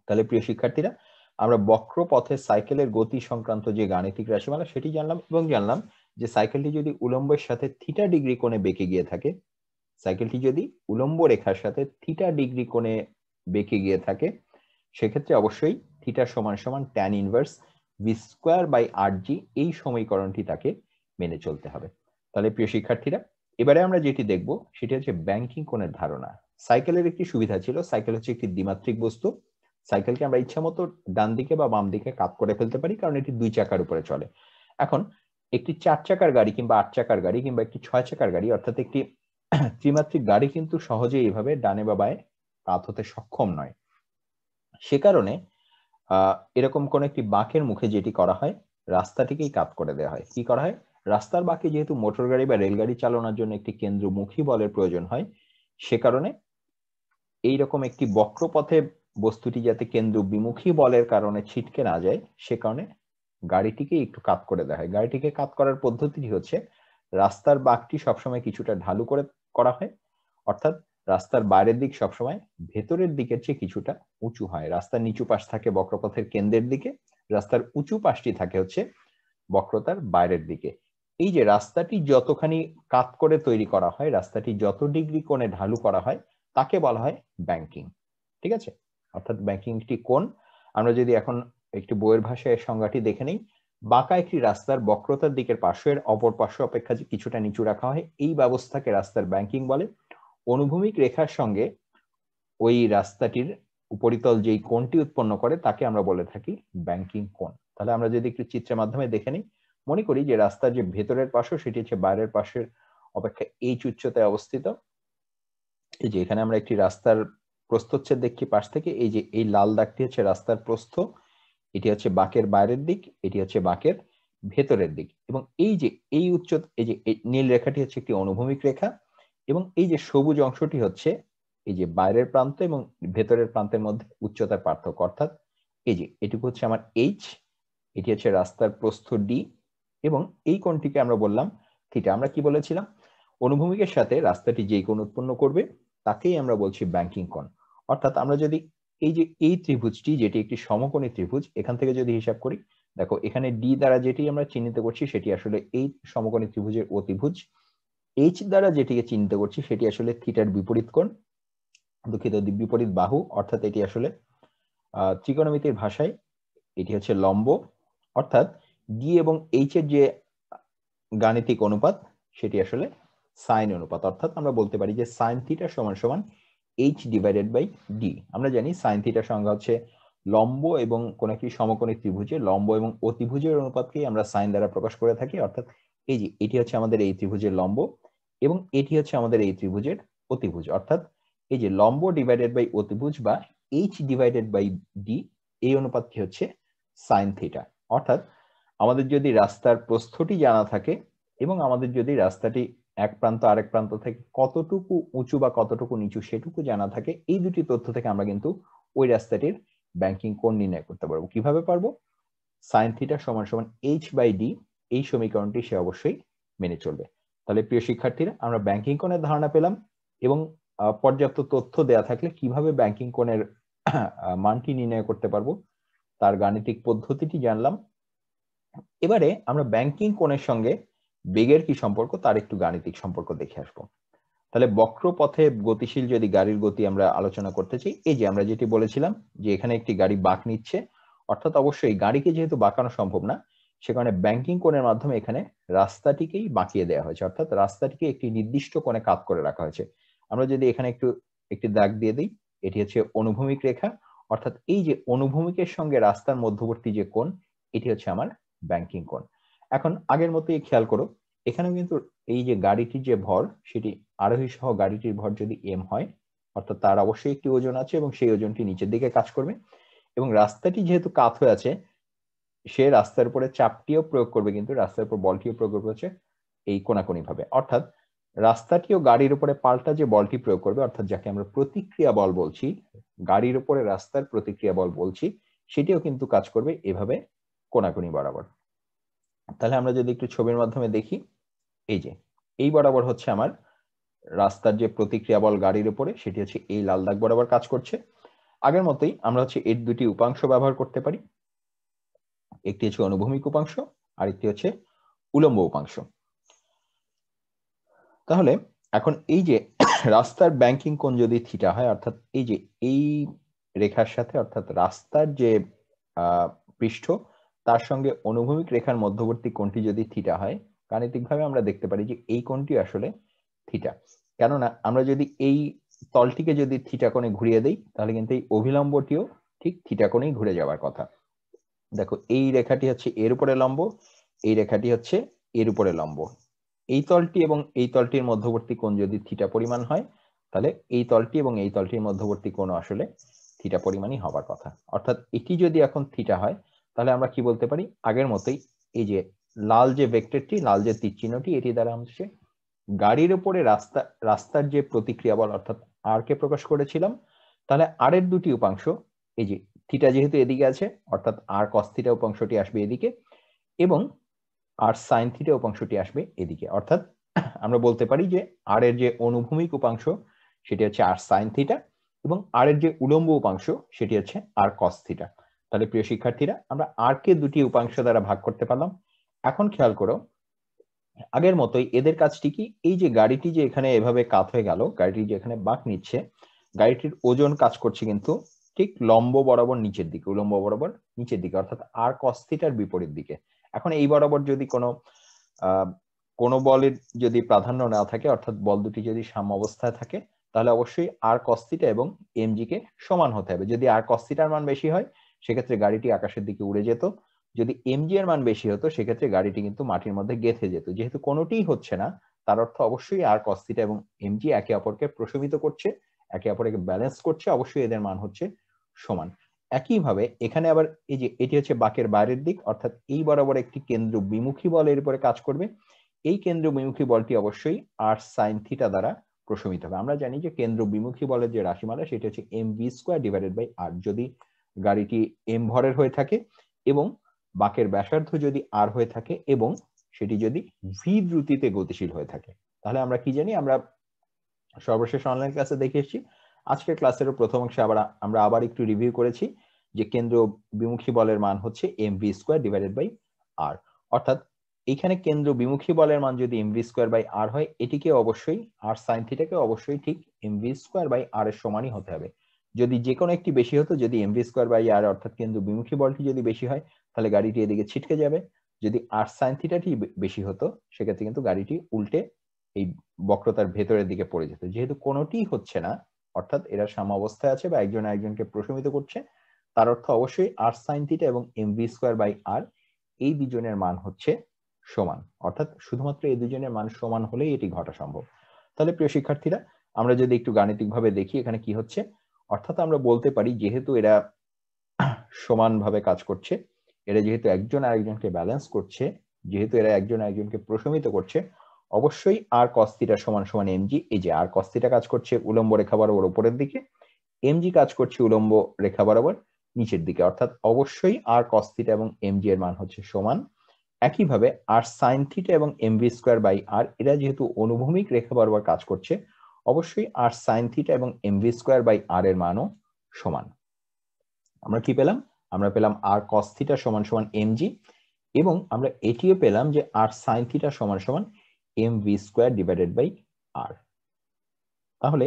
তাহলে প্রিয় শিক্ষার্থীরা, আমরা বক্র পথে সাইকেলের গতি সংক্রান্ত যে গাণিতিক রাশিমালা সেটি জানলাম, এবং জানলাম যে সাইকেলটি যদি উলম্বের সাথে থিটা ডিগ্রি কোণে বেঁকে গিয়ে থাকে, সাইকেলটি যদি উলম্ব রেখার সাথে থিটা ডিগ্রি কোণে বেঁকে গিয়ে থাকে, সেক্ষেত্রে অবশ্যই থিটা সমান সমান tan inverse V square by R G, এই সমীকরণটি তাকে মেনে চলতে হবে। তাহলে প্রিয় শিক্ষার্থীরা, এবারে আমরা যেটি দেখব সেটি হচ্ছে ব্যাংকিং কোণের ধারণা। সাইকেলের একটি সুবিধা ছিল, সাইকেল হচ্ছে একটি দ্বিমাত্রিক বস্তু। সাইকেলকে আমরা ইচ্ছা মতো ডান দিকে বা বাম দিকে কাত করে ফেলতে পারি, কারণ এটি দুই চাকার উপরে চলে। এখন একটি 4 চাকার গাড়ি কিংবা 8 চাকার গাড়ি কিংবা একটি 6 চাকার গাড়ি, অর্থাৎ একটি ত্রিমাত্রিক গাড়ি কিন্তু সহজেই এইভাবে ডানে বা বাঁয়ে কাত হতে সক্ষম নয়। সে কারণে এরকম কোন একটি বাঁকের মুখে যেটি করা হয়, রাস্তাটিকেই কাত করে দেওয়া হয়। কি করা হয়? রাস্তার বাঁকে যেহেতু মোটর গাড়ি বা রেলগাড়ি চালানোর জন্য একটি কেন্দ্রমুখী বলের প্রয়োজন হয়, সে কারণে এইরকম একটি বক্রপথে বস্তুটি যাতে কেন্দ্র বিমুখী বলের কারণে ছিটকে না যায়, সে কারণে গাড়িটিকে একটু কাত করে দেওয়া হয়। গাড়িটিকে কাত করার পদ্ধতিটি হচ্ছে রাস্তার বাঁকটি সবসময় কিছুটা ঢালু করে করা হয়, অর্থাৎ রাস্তার বাইরের দিক সবসময় ভেতরের দিকের চেয়ে কিছুটা উঁচু হয়। রাস্তার নিচু পাশ থাকে বক্রপথের কেন্দ্রের দিকে, রাস্তার উঁচু পাশটি থাকে হচ্ছে বক্রতার বাইরের দিকে। এই যে রাস্তাটি যতখানি কাত করে তৈরি করা হয়, রাস্তাটি যত ডিগ্রি কোণে ঢালু করা হয়, তাকে বলা হয় ব্যাংকিং। ঠিক আছে? অর্থাৎ ব্যাংকিং একটি কোণ। আমরা যদি এখন একটি বইয়ের ভাষায় সংজ্ঞাটি দেখে নেই, বাঁকা একটি রাস্তার বক্রতার দিকের পার্শ্বের অপর পার্শ্ব অপেক্ষা কিছুটা নিচু রাখা হয়, এই ব্যবস্থাকে রাস্তার ব্যাংকিং বলে। অনুভূমিক রেখার সঙ্গে ওই রাস্তাটির উপরিতল যেই কোণটি উৎপন্ন করে তাকে আমরা বলে থাকি ব্যাংকিং কোণ। তাহলে আমরা যদি একটু চিত্রের মাধ্যমে দেখে নিই, মনে করি যে রাস্তার যে ভেতরের পাশ সেটি হচ্ছে বাইরের পাশের অপেক্ষা এইচ উচ্চতায় অবস্থিত। এই যে এখানে আমরা একটি রাস্তার প্রস্থচ্ছেদ দেখি পাশ থেকে, এই যে এই লাল দাগটি হচ্ছে রাস্তার প্রস্থ, এটি হচ্ছে বাঁকের বাইরের দিক, এটি হচ্ছে বাঁকের ভেতরের দিক, এবং এই যে এই এই যে নীল রেখাটি হচ্ছে একটি অনুভূমিক রেখা, এবং এই যে সবুজ অংশটি হচ্ছে এই যে বাইরের প্রান্ত এবং ভেতরের প্রান্তের মধ্যে উচ্চতার পার্থক্য, অর্থাৎ এই যে এটুকু হচ্ছে আমার এইচ, এটি হচ্ছে রাস্তার প্রস্থ ডি, এবং এই কোণটিকে আমরা বললাম থিটা। আমরা কি বলেছিলাম, অনুভূমিকের সাথে রাস্তাটি যেই কোণ উৎপন্ন করবে তাকেই আমরা বলছি ব্যাংকিং কোণ। অর্থাৎ আমরা যদি এই যে এই ত্রিভুজটি, যেটি একটি সমকোণী ত্রিভুজ, এখান থেকে যদি হিসাব করি, দেখো এখানে ডি দ্বারা যেটি আমরা চিহ্নিত করছি সেটি আসলে এই সমকোণী ত্রিভুজের অতিভুজ, এইচ দ্বারা যেটিকে চিহ্নিত করছি সেটি আসলে থিটার বিপরীত কোণ, দুঃখিত, বিপরীত বাহু, অর্থাৎ এটি আসলে ত্রিকোণমিতির ভাষায় এটি হচ্ছে লম্ব, অর্থাৎ ডি এবং এইচ এর যে গাণিতিক অনুপাত সেটি আসলে সাইন অনুপাত, অর্থাৎ আমরা বলতে পারি যে সাইন থিটা সমান সমান এইচ ডিভাইডেড বাই ডি। আমরা জানি সাইন থিটার সংজ্ঞা হচ্ছে লম্ব এবং কোন একটি সমকোণী ত্রিভুজে লম্ব এবং অতিভুজের অনুপাতকেই আমরা সাইন দ্বারা প্রকাশ করে থাকি, অর্থাৎ এই যে এটি হচ্ছে আমাদের এই ত্রিভুজের লম্ব এবং এটি হচ্ছে আমাদের এই ত্রিভুজের অতিভুজ, অর্থাৎ এই যে লম্ব ডিভাইডেড বাই অতিভুজ বা এইচ ডিভাইডেড বাই ডি, এই অনুপাতটি হচ্ছে সাইন থিটা। অর্থাৎ আমাদের যদি রাস্তার প্রস্থটি জানা থাকে এবং আমাদের যদি রাস্তাটি এক প্রান্ত আরেক প্রান্ত থেকে কতটুকু উঁচু বা কতটুকু নিচু সেটুকু জানা থাকে, এই দুটি তথ্য থেকে আমরা কিন্তু ওই রাস্তাটির ব্যাংকিং কোণ নির্ণয় করতে পারবো। কিভাবে পারবো? সাইন থিটা সমান সমান এইচ বাই ডি, এই সমীকরণটি সে অবশ্যই মেনে চলবে। তাহলে প্রিয় শিক্ষার্থীরা, আমরা ব্যাংকিং কোণের ধারণা পেলাম এবং পর্যাপ্ত তথ্য দেয়া থাকলে কিভাবে ব্যাংকিং কোণের মানটি নির্ণয় করতে পারবো তার গাণিতিক পদ্ধতিটি জানলাম। এবারে আমরা ব্যাংকিং কোণের সঙ্গে বেগের কি সম্পর্ক তার একটু গাণিতিক সম্পর্ক দেখে আসবো। তাহলে বক্র পথে গতিশীল যদি গাড়ির গতি আমরা আলোচনা করতে চাই, এই যে আমরা যেটি বলেছিলাম যে এখানে একটি গাড়ি বাঁক নিচ্ছে, অর্থাৎ অবশ্যই গাড়িকে যেহেতু বাঁকানো সম্ভব না, সে কারণে ব্যাংকিং কোণের মাধ্যমে এখানে রাস্তাটিকেই বাঁকিয়ে দেওয়া হয়েছে, অর্থাৎ রাস্তাটিকে একটি নির্দিষ্ট কোণে কাত করে রাখা হয়েছে। আমরা যদি এখানে একটি দাগ দিয়ে দিই, এটি হচ্ছে অনুভূমিক রেখা, অর্থাৎ এই যে অনুভূমিকের সঙ্গে রাস্তার মধ্যবর্তী যে কোণ, এটি হচ্ছে আমার ব্যাংকিং কোণ। এখন আগের মতোই খেয়াল করো, এখানেও কিন্তু এই যে গাড়িটির যে ভর, সেটি আরোহী সহ গাড়িটির ভর যদি এম হয়, অর্থাৎ তার অবশ্যই একটি ওজন আছে এবং সেই ওজনটি নিচের দিকে কাজ করবে, এবং রাস্তাটি যেহেতু কাত হয়ে আছে সে রাস্তার উপরে চাপটিও প্রয়োগ করবে, কিন্তু রাস্তার উপর বলটিও প্রয়োগ করবে হচ্ছে এই কোণাকোণি ভাবে, অর্থাৎ রাস্তাটিও গাড়ির উপরে পাল্টা যে বলটি প্রয়োগ করবে, অর্থাৎ যাকে আমরা প্রতিক্রিয়া বল বলছি, গাড়ির উপরে রাস্তার প্রতিক্রিয়া বল বলছি, সেটিও কিন্তু কাজ করবে এভাবে কোণাকোণি বরাবর। তাহলে আমরা যদি একটু ছবির মাধ্যমে দেখি, এই যে এই বরাবর হচ্ছে আমার রাস্তার যে প্রতিক্রিয়া বল গাড়ির উপরে, সেটি হচ্ছে এই লাল দাগ বরাবর কাজ করছে। আগের মতোই আমরা হচ্ছে এর দুটি উপাংশ ব্যবহার করতে পারি, একটি হচ্ছে অনুভূমিক উপাংশ আর একটি হচ্ছে উলম্ব উপাংশ। তাহলে এখন এই যে রাস্তার ব্যাংকিং কোণ যদি থিটা হয়, অর্থাৎ এই যে এই রেখার সাথে, অর্থাৎ রাস্তার যে পৃষ্ঠ তার সঙ্গে অনুভূমিক রেখার মধ্যবর্তী কোণটি যদি থিটা হয়, গাণিতিকভাবে আমরা দেখতে পারি যে এই কোণটি আসলে থিটা। কেননা আমরা যদি এই তলটিকে যদি থিটা কোণে ঘুরিয়ে দেই, তাহলে কিন্তু এই অভিলম্বটিও ঠিক থিটা কোণেই ঘুরে যাওয়ার কথা। দেখো এই রেখাটি হচ্ছে এর উপরে লম্ব, এই রেখাটি হচ্ছে এর উপরে লম্ব, এই তলটি এবং এই তলটির মধ্যবর্তী কোণ যদি থিটা পরিমাণ হয়, তাহলে এই তলটি এবং এই তলটির মধ্যবর্তী কোণ আসলে থিটা পরিমাণই হবার কথা। অর্থাৎ এটি যদি এখন থিটা হয়, তাহলে আমরা কি বলতে পারি, আগের মতোই এই যে লাল যে ভেক্টরটি, লাল যে তীর চিহ্নটি, এটি দ্বারা হচ্ছে গাড়ির উপরে রাস্তার যে প্রতিক্রিয়া বল অর্থাৎ আর কে প্রকাশ করেছিলাম। তাহলে আর এর দুটি উপাংশ, এই যে থিটা যেহেতু এদিকে আছে, অর্থাৎ আর কস থিটা উপাংশটি আসবে এদিকে এবং আর সাইন থিটা উপাংশটি আসবে এদিকে, অর্থাৎ আমরা বলতে পারি যে আর এর যে অনুভূমিক উপাংশ সেটি হচ্ছে আর সাইন থিটা এবং আর এর যে উলম্ব উপাংশ সেটি হচ্ছে আর কস থিটা। তাহলে প্রিয় শিক্ষার্থীরা, আমরা আর কে দুটি উপাংশ দ্বারা ভাগ করতে পারলাম। এখন খেয়াল করো, আগের মতোই এদের কাজটি কি, এই যে গাড়িটি যে এখানে এভাবে কাত হয়ে গেল, গাড়িটি যে এখানে বাঁক নিচ্ছে, গাড়িটির ওজন কাজ করছে কিন্তু ঠিক লম্ব বরাবর নিচের দিকে, উলম্ব বরাবর নিচের দিকে, অর্থাৎ আর কস থিটার বিপরীত দিকে। এখন এই বরাবর যদি কোনো বলের যদি প্রাধান্য না থাকে, অর্থাৎ বল দুটি যদি সাম্য অবস্থায় থাকে, তাহলে অবশ্যই আর কস থিটা এবং এমজি কে সমান হতে হবে। যদি আর কস থিটার মান বেশি হয় সেক্ষেত্রে গাড়িটি আকাশের দিকে উড়ে যেত, যদি এমজি এর মান বেশি হতো সেক্ষেত্রে গাড়িটি কিন্তু মাটির মধ্যে গেঁথে যেত। যেহেতু কোনোটিই হচ্ছে না তার অর্থ অবশ্যই আর কস থিটা এবং এমজি একে অপরকে প্রশমিত করছে, একে অপরকে ব্যালেন্স করছে, অবশ্যই এদের মান হচ্ছে সমান। একইভাবে এখানে আবার এই যে এটি হচ্ছে বাঁকের বাইরের দিক, অর্থাৎ এই বরাবর একটি কেন্দ্র বিমুখী বল এর উপরে কাজ করবে। এই কেন্দ্র বিমুখী বলটি অবশ্যই আর সাইন থিটা দ্বারা প্রশমিত হবে। আমরা জানি যে কেন্দ্র বিমুখী বলের যে রাশিমালা সেটা হচ্ছে mv স্কয়ার ডিভাইডেড বাই আর। যদি গাড়িটি m ভরের হয়ে থাকে এবং বাঁকের ব্যাসার্ধ যদি r হয়ে থাকে এবং সেটি যদি v দ্রুতিতে গতিশীল হয়ে থাকে, তাহলে আমরা কি জানি? আমরা সর্বশেষ অনলাইন ক্লাসে দেখে এসেছি, আজকের ক্লাসের প্রথম অংশে আমরা আবার একটু রিভিউ করেছি যে কেন্দ্র বিমুখী বলের মান হচ্ছে mv square divided by r। অর্থাৎ এখানে কেন্দ্র বিমুখী বলের মান যদি mv স্কয়ার বাই r হয়, এটিকে অবশ্যই r sin থিটাকে অবশ্যই ঠিক mv স্কয়ার বাই r এর সমানই হতে হবে। যদি যে কোনো একটি বেশি হতো, যদি mv স্কয়ার বাই r অর্থাৎ কেন্দ্র বিমুখী বলটি যদি বেশি হয় তাহলে গাড়িটি এদিকে ছিটকে যাবে। যদি r sin থিটাটি বেশি হতো সেক্ষেত্রে কিন্তু গাড়িটি উল্টে এই বক্রতার ভেতরের দিকে পড়ে যেত। যেহেতু কোনোটিই হচ্ছে না, অর্থাৎ এরা সাম্যাবস্থায় আছে বা একজন আরেকজনকে প্রশমিত করছে, তার অর্থ অবশ্যই r sin থিটা এবং mv স্কয়ার বাই r এই দুজনের মান হচ্ছে সমান। অর্থাৎ শুধুমাত্র এই দুজনের মান সমান হলেই এটি ঘটা সম্ভব। তাহলে প্রিয় শিক্ষার্থীরা, আমরা যদি একটু গাণিতিকভাবে দেখি এখানে কি হচ্ছে, অর্থাৎ আমরা বলতে পারি যেহেতু এরা সমানভাবে কাজ করছে, এরা যেহেতু একজন আরেকজনকে ব্যালেন্স করছে, যেহেতু এরা একজন আরেকজনকে প্রশমিত করছে, অবশ্যই আর কস থিটা সমান সমান এমজি। এই যে আর কস থিটা কাজ করছে উলম্ব রেখা বরাবর উপরের দিকে, এমজি কাজ করছে উলম্ব রেখা বরাবর নিচের দিকে, অর্থাৎ অবশ্যই আর কস থিটা এবং এমজি এর মান হচ্ছে সমান। একইভাবে আর সাইন থিটা এবং এমভি স্কয়ার বাই আর এরা যেহেতু অনুভূমিক রেখা বরাবর কাজ করছে, অবশ্যই আর সাইন থিটা এবং এমভি স্কয়ার বাই আর এর মানও সমান। আমরা কি পেলাম? আমরা পেলাম আর কস থিটা সমান সমান এমজি, এবং আমরা এটিও পেলাম যে আর সাইন থিটা সমান সমান MV square divided by R. তাহলে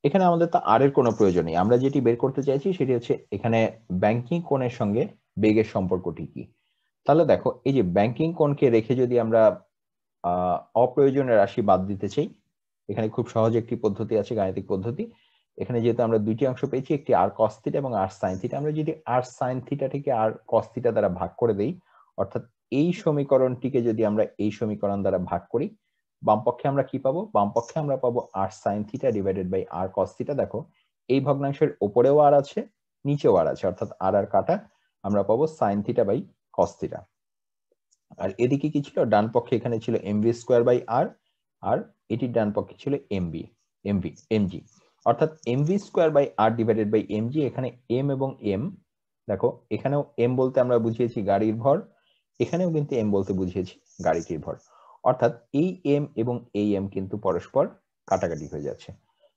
এখানে আমাদের তো আর এর কোনো প্রয়োজন নেই। আমরা যেটি বের করতে চাইছি সেটি হচ্ছে এখানে ব্যাংকিং কোণের সঙ্গে বেগের সম্পর্কটি কি। তাহলে দেখো, এই যে ব্যাংকিং কোণকে রেখে যদি আমরা অপ্রয়োজনীয় রাশি বাদ দিতে চাই, এখানে খুব সহজ একটি পদ্ধতি আছে, গাণিতিক পদ্ধতি। এখানে যেহেতু আমরা দুইটি অংশ পেয়েছি, একটি আর কস থিটা এবং আর সাইন থিটা, আমরা যদি আর সাইন থিটাটিকে আর কস থিটা দ্বারা ভাগ করে দেই, অর্থাৎ এই সমীকরণটিকে যদি আমরা এই সমীকরণ দ্বারা ভাগ করি, বাম পক্ষে আমরা কি পাবো? বাম পক্ষে আমরা পাবো R sine theta divided by R cos theta. দেখো, এই ভগ্নাংশের উপরেও আর আছে, নিচেও আর আছে, অর্থাৎ আর আর কাটা, আমরা পাবো sine theta by cos theta. আর এদিকে কি ছিল? ডান পক্ষে এখানে ছিল এমভি স্কয়ার বাই আর, আর এটির ডান পক্ষে ছিল এমজি, অর্থাৎ MV square by R divided by MG. এখানে এম এবং এম, দেখো এখানেও এম বলতে আমরা বুঝিয়েছি গাড়ির ভর, এখানেও কিন্তু এম বলতে বুঝিয়েছি গাড়িটির ভর, অর্থাৎ এই এম এবং এই এম কিন্তু পরস্পর কাটাকাটি হয়ে যাচ্ছে।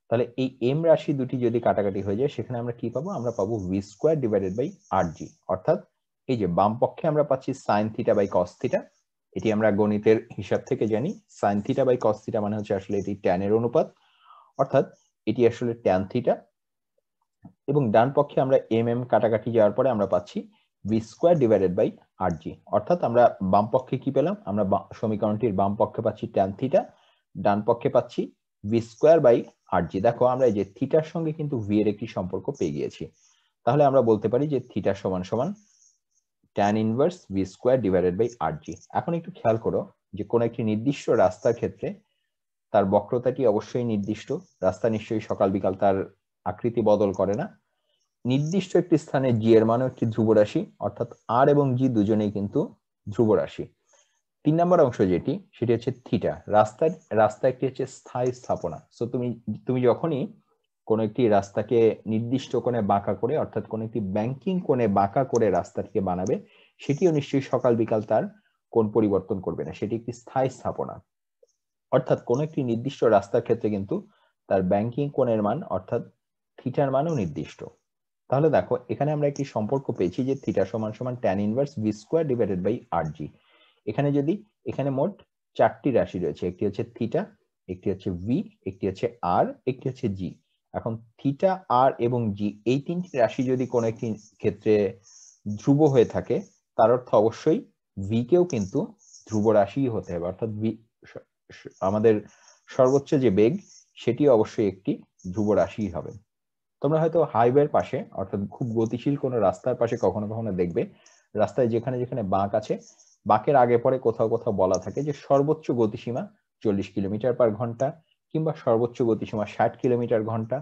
তাহলে এই এম রাশি দুটি যদি কাটাকাটি হয়ে যায় সেখানে আমরা কি পাবো? আমরা পাবো V square divided by R G. অর্থাৎ এই যে বাম পক্ষে আমরা পাচ্ছি sine theta by cos theta, এটি আমরা গণিতের হিসাব থেকে জানি sine theta by cos theta মানে হচ্ছে আসলে এটি ট্যান এর অনুপাত, অর্থাৎ এটি আসলে ট্যান থিটা। এবং ডান পক্ষে আমরা এম এম কাটাকাটি যাওয়ার পরে আমরা পাচ্ছি V square divided by R G. অর্থাৎ আমরা বাম পক্ষে কি পেলাম? আমরা সমীকরণটির বাম পক্ষে পাচ্ছি ট্যান থিটা, ডান পক্ষে পাচ্ছি ভি স্কয়ার বাই আর জি। দেখো, আমরা এই যে থিটার সঙ্গে কিন্তু ভি এর একটি সম্পর্ক পেয়ে গিয়েছি। তাহলে আমরা বলতে পারি যে থিটা সমান সমান tan inverse V square divided by R G. এখন একটু খেয়াল করো যে কোন একটি নির্দিষ্ট রাস্তার ক্ষেত্রে তার বক্রতাটি অবশ্যই নির্দিষ্ট। রাস্তা নিশ্চয়ই সকাল বিকাল তার আকৃতি বদল করে না। নির্দিষ্ট একটি স্থানে জি এর মানও একটি ধ্রুব রাশি, অর্থাৎ আর এবং জি দুজনেই কিন্তু ধ্রুব রাশি। 3 নম্বর অংশ যেটি, সেটি হচ্ছে থিটা। রাস্তা একটি হচ্ছে স্থায়ী স্থাপনা। সো তুমি যখনই কোন একটি রাস্তাকে নির্দিষ্ট কোণে বাঁকা করে, অর্থাৎ কোন একটি ব্যাংকিং কোণে বাঁকা করে রাস্তাটিকে বানাবে, সেটিও নিশ্চয়ই সকাল বিকাল তার কোণ পরিবর্তন করবে না, সেটি একটি স্থায়ী স্থাপনা। অর্থাৎ কোন একটি নির্দিষ্ট রাস্তার ক্ষেত্রে কিন্তু তার ব্যাংকিং কোণের মান অর্থাৎ থিটার মানও নির্দিষ্ট। তাহলে দেখো, এখানে আমরা একটি সম্পর্ক পেয়েছি যে থিটা সমান সমান tan inverse V square divided by R G. এখানে মোট 4টি রাশি রয়েছে, একটি হচ্ছে থিটা, একটি হচ্ছে ভি, একটি হচ্ছে আর, একটি হচ্ছে জি। এখন থিটা, আর এবং জি এই 3টি রাশি যদি কোন একটি ক্ষেত্রে ধ্রুব হয়ে থাকে, তার অর্থ অবশ্যই ভি কেও কিন্তু ধ্রুব রাশি হতে হবে, অর্থাৎ ভি আমাদের সর্বোচ্চ যে বেগ সেটি অবশ্যই একটি ধ্রুব রাশি হবে। তোমরা হয়তো হাইওয়ের পাশে অর্থাৎ খুব গতিশীল কোনো রাস্তার পাশে কখনো কখনো দেখবে রাস্তায় যেখানে যেখানে বাঁক আছে, বাঁকের আগে পরে কোথাও কোথাও বলা থাকে যে সর্বোচ্চ গতিসীমা 40 কিলোমিটার পার ঘন্টা, কিংবা সর্বোচ্চ গতিসীমা 60 কিলোমিটার ঘন্টা,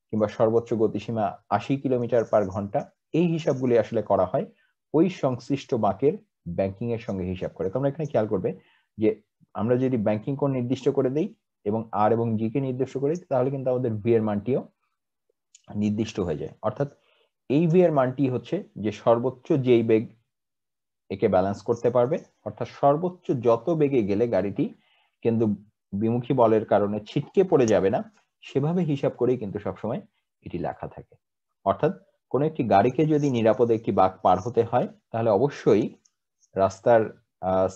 কিংবা সর্বোচ্চ গতিসীমা 80 কিলোমিটার পার ঘন্টা। এই হিসাবগুলি আসলে করা হয় ওই সংশ্লিষ্ট বাঁকের ব্যাংকিং এর সঙ্গে হিসাব করে। তোমরা এখানে খেয়াল করবে যে আমরা যদি ব্যাংকিং কোণ নির্দিষ্ট করে দেই এবং আর এবং জি কে নির্দিষ্ট করি, তাহলে কিন্তু আমাদের ভি এর মানটিও নির্দিষ্ট হয়ে যায়। অর্থাৎ এই ভি এর মানটি হচ্ছে যে সর্বোচ্চ যেই বেগ একে ব্যালেন্স করতে পারবে, অর্থাৎ সর্বোচ্চ যত বেগে গেলে গাড়িটি কিন্তু বিমুখী বলের কারণে ছিটকে পড়ে যাবে না, সেভাবে হিসাব করেই কিন্তু সবসময় এটি লেখা থাকে। অর্থাৎ কোন একটি গাড়িকে যদি নিরাপদে একটি বাঁক পার হতে হয়, তাহলে অবশ্যই রাস্তার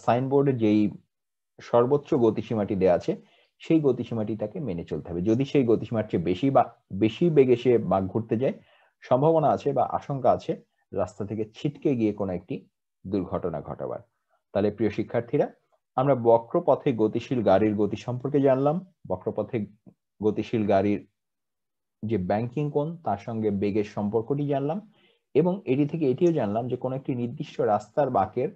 সাইনবোর্ডে যেই সর্বোচ্চ গতিসীমাটি দেওয়া আছে সেই গতিসীমাটি তাকে মেনে চলতে হবে। যদি সেই গতিসীমার চেয়ে বেশি বেগে সে বাঁক ঘুরতে যায়, সম্ভাবনা আছে বা আশঙ্কা আছে রাস্তা থেকে ছিটকে গিয়ে কোনো একটি দুর্ঘটনা ঘটাবার। তাহলে প্রিয় শিক্ষার্থীরা, আমরা বক্রপথে গতিশীল গাড়ির গতি সম্পর্কে জানলাম, বক্রপথে গতিশীল গাড়ির যে ব্যাংকিং কোণ তার সঙ্গে বেগের সম্পর্কটি জানলাম, এবং এটি থেকে এটিও জানলাম যে কোনো একটি নির্দিষ্ট রাস্তার বাঁকের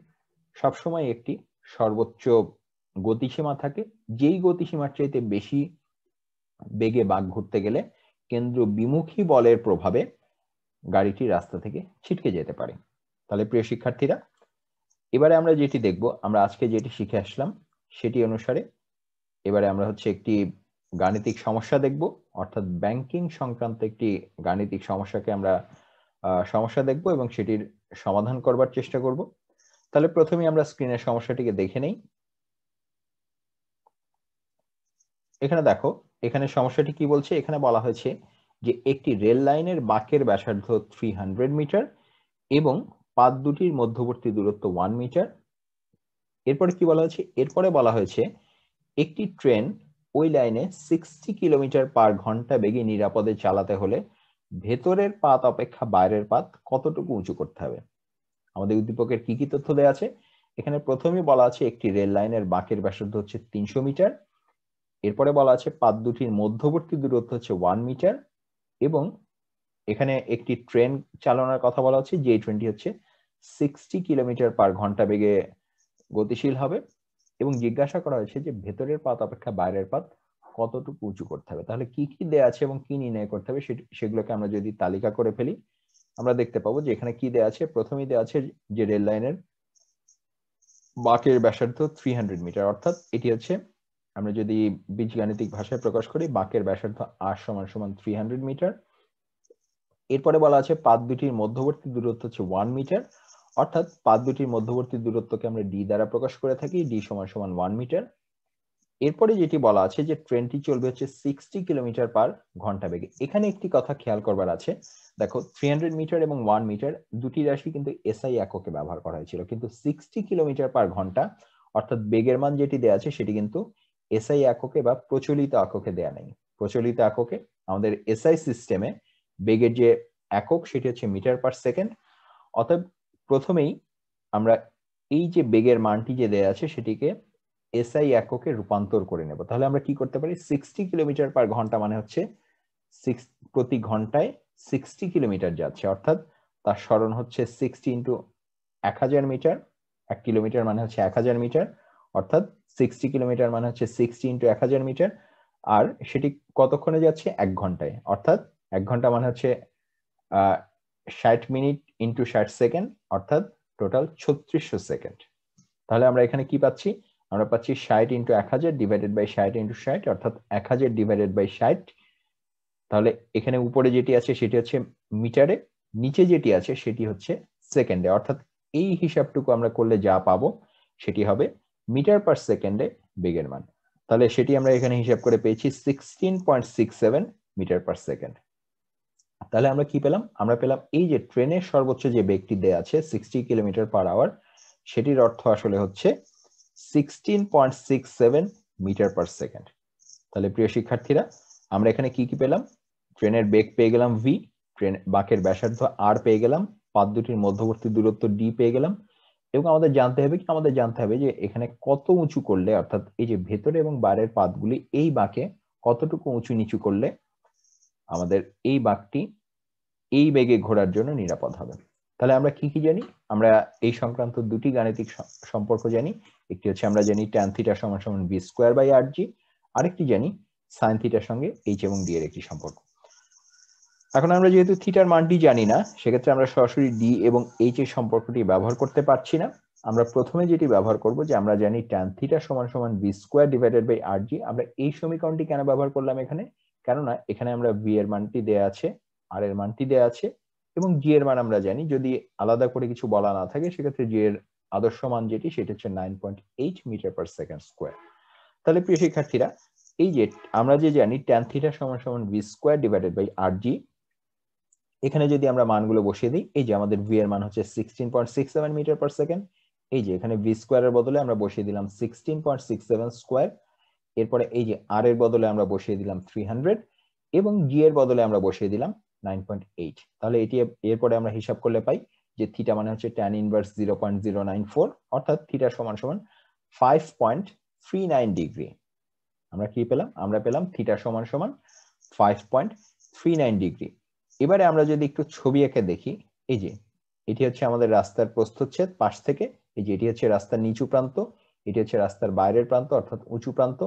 সবসময় একটি সর্বোচ্চ গতিসীমা থাকে, যেই গতিসীমার চাইতে বেশি বেগে বাঁক ঘুরতে গেলে কেন্দ্র বিমুখী বলের প্রভাবে গাড়িটি রাস্তা থেকে ছিটকে যেতে পারে। তাহলে প্রিয় শিক্ষার্থীরা, এবারে আমরা যেটি দেখব, আমরা আজকে যেটি শিখে আসলাম সেটি অনুসারে এবারে আমরা একটি গাণিতিক সমস্যা দেখব, অর্থাৎ ব্যাংকিং সংক্রান্ত একটি গাণিতিক সমস্যাকে আমরা সমস্যা দেখব এবং সেটির সমাধান করবার চেষ্টা করব। তাহলে প্রথমে আমরা স্ক্রিনের সমস্যাটিকে দেখে নেই। এখানে দেখো, এখানে সমস্যাটি কি বলছে। এখানে বলা হয়েছে যে একটি রেল লাইনের বাঁকের ব্যাসার্ধ 300 মিটার এবং পাত দুটির মধ্যবর্তী দূরত্ব 1 মিটার। এরপরে কি বলা হয়েছে? এরপরে বলা হয়েছে একটি ট্রেন ওই লাইনে 60 কিলোমিটার পার ঘন্টা বেগে নিরাপদে চালাতে হলে ভেতরের পাত অপেক্ষা বাইরের পাত কতটুকু উঁচু করতে হবে। আমাদের উদ্দীপকের কি কি তথ্য দেওয়া আছে? এখানে প্রথমে বলা আছে একটি রেল লাইনের বাঁকের ব্যাসার্ধ হচ্ছে 300 মিটার, এরপরে বলা আছে পাত দুটির মধ্যবর্তী দূরত্ব হচ্ছে 1 মিটার, এবং এখানে একটি ট্রেন চালানোর কথা বলা হচ্ছে যে ট্রেনটি হচ্ছে 60 কিলোমিটার পার ঘন্টা বেগে গতিশীল হবে, এবং জিজ্ঞাসা করা হয়েছে যে ভেতরের পাত অপেক্ষা বাইরের পাত কতটুকু উঁচু করতে হবে। তাহলে কি কি দেয়া আছে এবং কি নির্ণয় করতে হবে সেগুলোকে আমরা যদি তালিকা করে ফেলি, আমরা দেখতে পাবো যে এখানে কি দেয়া আছে। প্রথমেই দেয়া আছে যে রেল লাইনের বাঁকের ব্যাসার্ধ 300 মিটার, অর্থাৎ এটি হচ্ছে, আমরা যদি বীজগাণিতিক ভাষায় প্রকাশ করি, বাঁকের ব্যাসার্ধ r = 300 মিটার। এরপরে বলা আছে পাত দুটির মধ্যবর্তী দূরত্ব হচ্ছে 1 মিটার, অর্থাৎ পাত দুটির মধ্যবর্তী দূরত্বকে আমরা d দ্বারা প্রকাশ করে থাকি, d = 1 মিটার। এরপরে যেটি বলা আছে যে ট্রেনটি চলবে হচ্ছে 60 কিলোমিটার পার ঘন্টা বেগে। এখানে একটি কথা খেয়াল করবার আছে, দেখো 300 মিটার এবং 1 মিটার দুটি রাশি কিন্তু এসআই এককে ব্যবহার করা হয়েছিল, কিন্তু 60 কিলোমিটার পার ঘন্টা অর্থাৎ বেগের মান যেটি দেওয়া আছে সেটি কিন্তু এসআই এককে বা প্রচলিত এককে দেয়া নেই। প্রচলিত এককে আমাদের এসআই সিস্টেমে বেগের যে একক সেটি হচ্ছে মিটার পার সেকেন্ড। অতএব প্রথমেই আমরা এই যে বেগের মানটি যে দেয়া আছে সেটিকে এসআই এককে রূপান্তর করে নেব। তাহলে আমরা কি করতে পারি, 60 কিলোমিটার পার ঘন্টা মানে হচ্ছে প্রতি ঘন্টায় 60 কিলোমিটার যাচ্ছে, অর্থাৎ তার সরণ হচ্ছে 60 ইন্টু 1000 মিটার। 1 কিলোমিটার মানে হচ্ছে 1000 মিটার, অর্থাৎ 60 কিলোমিটার মানে হচ্ছে 60 ইন্টু 1000 মিটার। আর সেটি কতক্ষণে যাচ্ছে? 1 ঘন্টায়, অর্থাৎ 1 ঘন্টা মানে হচ্ছে 60 মিনিট ইন্টু 60 সেকেন্ড, অর্থাৎ টোটাল 3600 সেকেন্ড। তাহলে আমরা এখানে কি পাচ্ছি? আমরা পাচ্ছি 60 ইন্টু 1000 ডিভাইডেড বাই 60 ইন্টু 60, অর্থাৎ 1000 ডিভাইডেড বাই 60। তাহলে এখানে উপরে যেটি আছে সেটি হচ্ছে মিটারে, নিচে যেটি আছে সেটি হচ্ছে সেকেন্ডে, অর্থাৎ এই হিসাবটুকু আমরা করলে যা পাবো সেটি হবে মিটার পার সেকেন্ডে বেগের মান। তাহলে সেটি আমরা এখানে হিসাব করে পেয়েছি 16.67 মিটার পার সেকেন্ড। তাহলে আমরা কি পেলাম? আমরা পেলাম এই যে ট্রেনের সর্বোচ্চ যে বেগটি দেয়া আছে 60 কিলোমিটার পার আওয়ার, সেটির অর্থ আসলে হচ্ছে 16.67 মিটার পার সেকেন্ড। তাহলে প্রিয় শিক্ষার্থীরা, আমরা এখানে কি কি পেলাম? ট্রেনের বেগ পেয়ে গেলাম v, ট্রেন বাঁকের ব্যাসার্ধ r পেয়ে গেলাম, পাত দুটির মধ্যবর্তী দূরত্ব d পেয়ে গেলাম, এবং আমাদের জানতে হবে যে এখানে কত উঁচু করলে, অর্থাৎ এই যে ভেতরে এবং বাইরের পাতগুলি এই বাঁকে কতটুকু উঁচু নিচু করলে আমাদের এই বাঁকটি এই বেগে ঘোরার জন্য নিরাপদ হবে। তাহলে আমরা কি কি জানি? আমরা এই সংক্রান্ত দুটি গাণিতিক সম্পর্ক জানি। একটি হচ্ছে আমরা জানি tan থিটা সমান সমান v স্কয়ার বাই rg, আরেকটি জানি sin থিটার সঙ্গে h এবং d এর একটি সম্পর্ক। এখন আমরা যেহেতু থিটার মানটি জানি না, সেক্ষেত্রে আমরা সরাসরি d এবং h এর সম্পর্কটি ব্যবহার করতে পারছি না। আমরা প্রথমে যেটি ব্যবহার করব যে আমরা জানি tan থিটা সমান সমান v square divided by rg। আমরা এই সমীকরণটি কেন ব্যবহার করলাম এখানে? কেননা এখানে আমরা v এর মানটি দেয়া আছে, r এর মানটি দেয়া আছে এবং g এর মান আমরা জানি। যদি আলাদা করে কিছু বলা না থাকে সেক্ষেত্রে g এর আদর্শ মান যেটি সেটা হচ্ছে 9.8 মিটার পার সেকেন্ড স্কয়ার। তাহলে প্রিয় শিক্ষার্থীরা, এই যে আমরা যে জানি tan থিটা সমান সমান v square divided by rg, এখানে যদি আমরা মানগুলো বসিয়ে দিই, এই যে আমাদের v এর মান হচ্ছে 16.67 মিটার পার সেকেন্ড। এই যে এখানে v স্কয়ারের বদলে আমরা বসিয়ে দিলাম 16.67 স্কয়ার। এরপরে এই যে r এর বদলে আমরা বসিয়ে দিলাম 300 এবং g এর বদলে আমরা বসিয়ে দিলাম 9.8। তাহলে এটি এরপরে আমরা হিসাব করলে পাই যে থিটা মানে হচ্ছে tan ইনভার্স 0.094, অর্থাৎ থিটা সমান সমান 5.39 ডিগ্রি। আমরা কি পেলাম? আমরা পেলাম থিটা সমান সমান 5.39 ডিগ্রি। এবারে আমরা যদি একটু ছবি এঁকে দেখি, এই যে এটি হচ্ছে আমাদের রাস্তার প্রস্থচ্ছেদ পাশ থেকে, এই যে এটি হচ্ছে রাস্তার নিচু প্রান্ত, এটি হচ্ছে রাস্তার বাইরের প্রান্ত অর্থাৎ উঁচু প্রান্ত।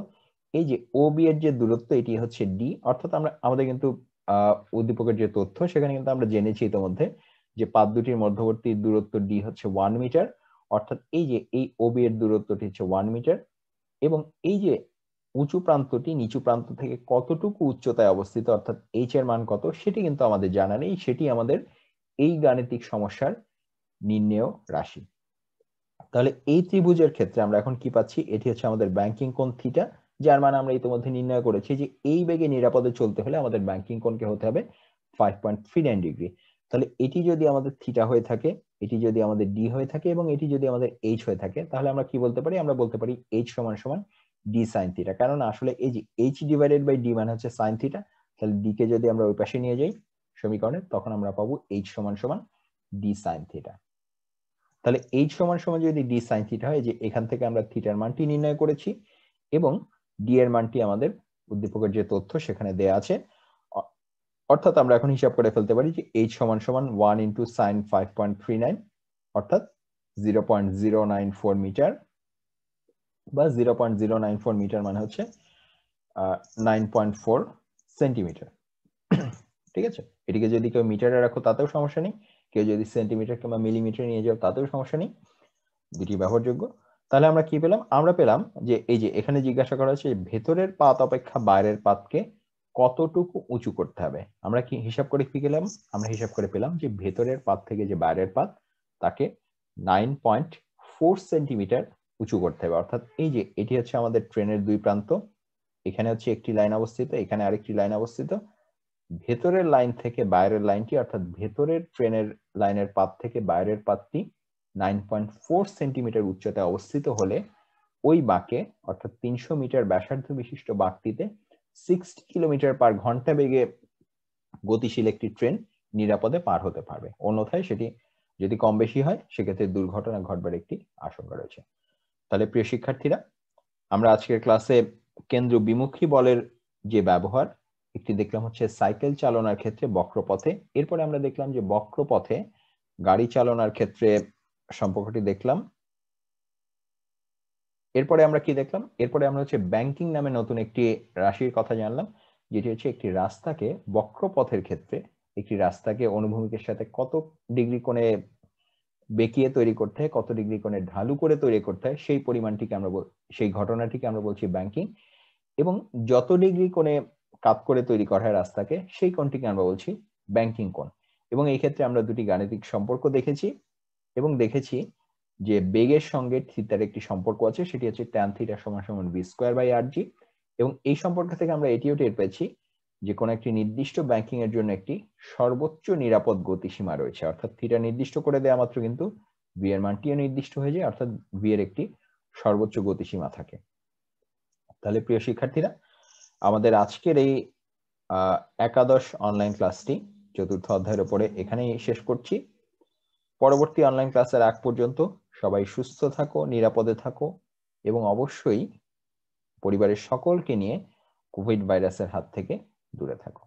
এই যে OB এর যে দূরত্ব এটি হচ্ছে d, অর্থাৎ আমরা আমাদের কিন্তু উদ্দীপকের যে তথ্য সেখানে কিন্তু আমরা জেনেছি ইতিমধ্যে যে পাত দুটির মধ্যবর্তী দূরত্ব d হচ্ছে 1 মিটার, অর্থাৎ এই যে এই OB এর দূরত্বটি হচ্ছে 1 মিটার এবং এই যে উঁচু প্রান্তটি নিচু প্রান্ত থেকে কতটুকু উচ্চতায় অবস্থিত অর্থাৎ h এর মান কত সেটি কিন্তু আমাদের জানা নেই। সেটি আমাদের এই গাণিতিক সমস্যার নির্ণেয় রাশি। তাহলে এই ত্রিভুজের ক্ষেত্রে আমরা এখন কি পাচ্ছি? এটি হচ্ছে আমাদের ব্যাংকিং কোণ থিটা, যার মান আমরা ইতিমধ্যে নির্ণয় করেছি যে এই বেগে নিরাপদে চলতে হলে আমাদের ব্যাংকিং কোণকে হতে হবে 5.39 ডিগ্রি। তাহলে এটি যদি আমাদের থিটা হয়ে থাকে, এটি যদি আমাদের d হয়ে থাকে এবং এটি যদি আমাদের h হয়ে থাকে, তাহলে আমরা কি বলতে পারি? আমরা বলতে পারি h সমান সমান d sin থিটা। কারণ আসলে এই যে h ডিভাইডেড বাই d মানে হচ্ছে sin থিটা। তাহলে d কে যদি আমরা ওই পাশে নিয়ে যাই সমীকরণে, তখন আমরা পাবো h সমান সমান d sin থিটা। তাহলে h সমান সমান যদি d sin থিটা হয়, যে এখান থেকে আমরা থিটার মানটি নির্ণয় করেছি এবং d এর মানটি আমাদের উদ্দীপকের যে তথ্য সেখানে দেয়া আছে, অর্থাৎ আমরা এখন হিসাব করে ফেলতে পারি যে h সমান সমান 1 ইনটু sin 5.39 অর্থাৎ 0.094 মিটার বা 0.094 মিটার মানে হচ্ছে 9.4 সেন্টিমিটার। ঠিক আছে, এটিকে যদি কেউ মিটারে রাখো তাতেও সমস্যা নেই, কেউ যদি সেন্টিমিটার কিংবা মিলিমিটার নিয়ে যাও তাতেও সমস্যা নেই, দুটি ব্যবহারযোগ্য। তাহলে আমরা কি পেলাম? আমরা পেলাম যে এই যে এখানে জিজ্ঞাসা করা হচ্ছে ভেতরের পাত অপেক্ষা বাইরের পাতকে কতটুকু উঁচু করতে হবে। আমরা কি হিসাব করে কি পেলাম? আমরা হিসাব করে পেলাম যে ভেতরের পাত থেকে যে বাইরের পাত তাকে 9.4 সেন্টিমিটার উঁচু করতে হবে। অর্থাৎ এই যে এটি হচ্ছে আমাদের ট্রেনের দুই প্রান্ত, এখানে হচ্ছে একটি লাইন অবস্থিত, এখানে আরেকটি লাইন অবস্থিত। ভেতরের লাইন থেকে বাইরের লাইনটি অর্থাৎ ভেতরের ট্রেনের লাইনের পাত থেকে বাইরের পাতটি 9.4 সেন্টিমিটার উচ্চতায় অবস্থিত হলে ওই বাঁকে অর্থাৎ 300 মিটার ব্যাসার্ধ বিশিষ্ট বাঁকটিতে 60 কিলোমিটার পার ঘন্টা বেগে গতিশীল একটি ট্রেন নিরাপদে পার হতে পারবে। অন্যথায় সেটি যদি কম বেশি হয় সেক্ষেত্রে দুর্ঘটনা ঘটবার একটি আশঙ্কা রয়েছে। তাহলে প্রিয় শিক্ষার্থীরা, আমরা আজকের ক্লাসে কেন্দ্র বিমুখী বলের যে ব্যবহার, একটি দেখলাম হচ্ছে সাইকেল চালনার ক্ষেত্রে বক্রপথে, এরপরে আমরা দেখলাম যে বক্রপথে গাড়ি চালনার ক্ষেত্রে সম্পর্কটি দেখলাম। এরপরে আমরা কি দেখলাম? এরপরে আমরা হচ্ছে ব্যাংকিং নামে নতুন একটি রাশির কথা জানলাম, যেটি হচ্ছে একটি রাস্তাকে বক্রপথের ক্ষেত্রে একটি রাস্তাকে অনুভূমিকের সাথে কত ডিগ্রি কোণে বেঁকিয়ে তৈরি করতে হয়, কত ডিগ্রি কোণে ঢালু করে তৈরি করতে হয়, সেই পরিমাণটিকে আমরা সেই ঘটনাটিকে আমরা বলছি ব্যাংকিং। এবং যত ডিগ্রি কোণে কাত করে তৈরি করা হয় রাস্তাকে সেই কোণটিকে আমরা বলছি ব্যাংকিং কোণ। এবং এই ক্ষেত্রে আমরা দুটি গাণিতিক সম্পর্ক দেখেছি এবং দেখেছি যে বেগের সঙ্গে থিটার একটি সম্পর্ক আছে, সেটি হচ্ছে tan থিটা সমান সমান v স্কয়ার বাই rg। এবং এই সম্পর্ক থেকে আমরা এটিও টের পেয়েছি যে কোন একটি নির্দিষ্ট ব্যাংকিং এর জন্য একটি সর্বোচ্চ নিরাপদ গতিসীমা রয়েছে, অর্থাৎ থিটা নির্দিষ্ট করে দেওয়া মাত্র কিন্তু v এর মানটিও নির্দিষ্ট হয়ে যায়, অর্থাৎ v এর একটি সর্বোচ্চ গতিসীমা থাকে। তাহলে প্রিয় শিক্ষার্থীরা, আমাদের আজকের এই একাদশ অনলাইন ক্লাসটি চতুর্থ অধ্যায়ের উপরে এখানেই শেষ করছি। পরবর্তী অনলাইন ক্লাসের আগ পর্যন্ত সবাই সুস্থ থাকো, নিরাপদে থাকো এবং অবশ্যই পরিবারের সকলকে নিয়ে কোভিড ভাইরাসের হাত থেকে দূরে থাকো।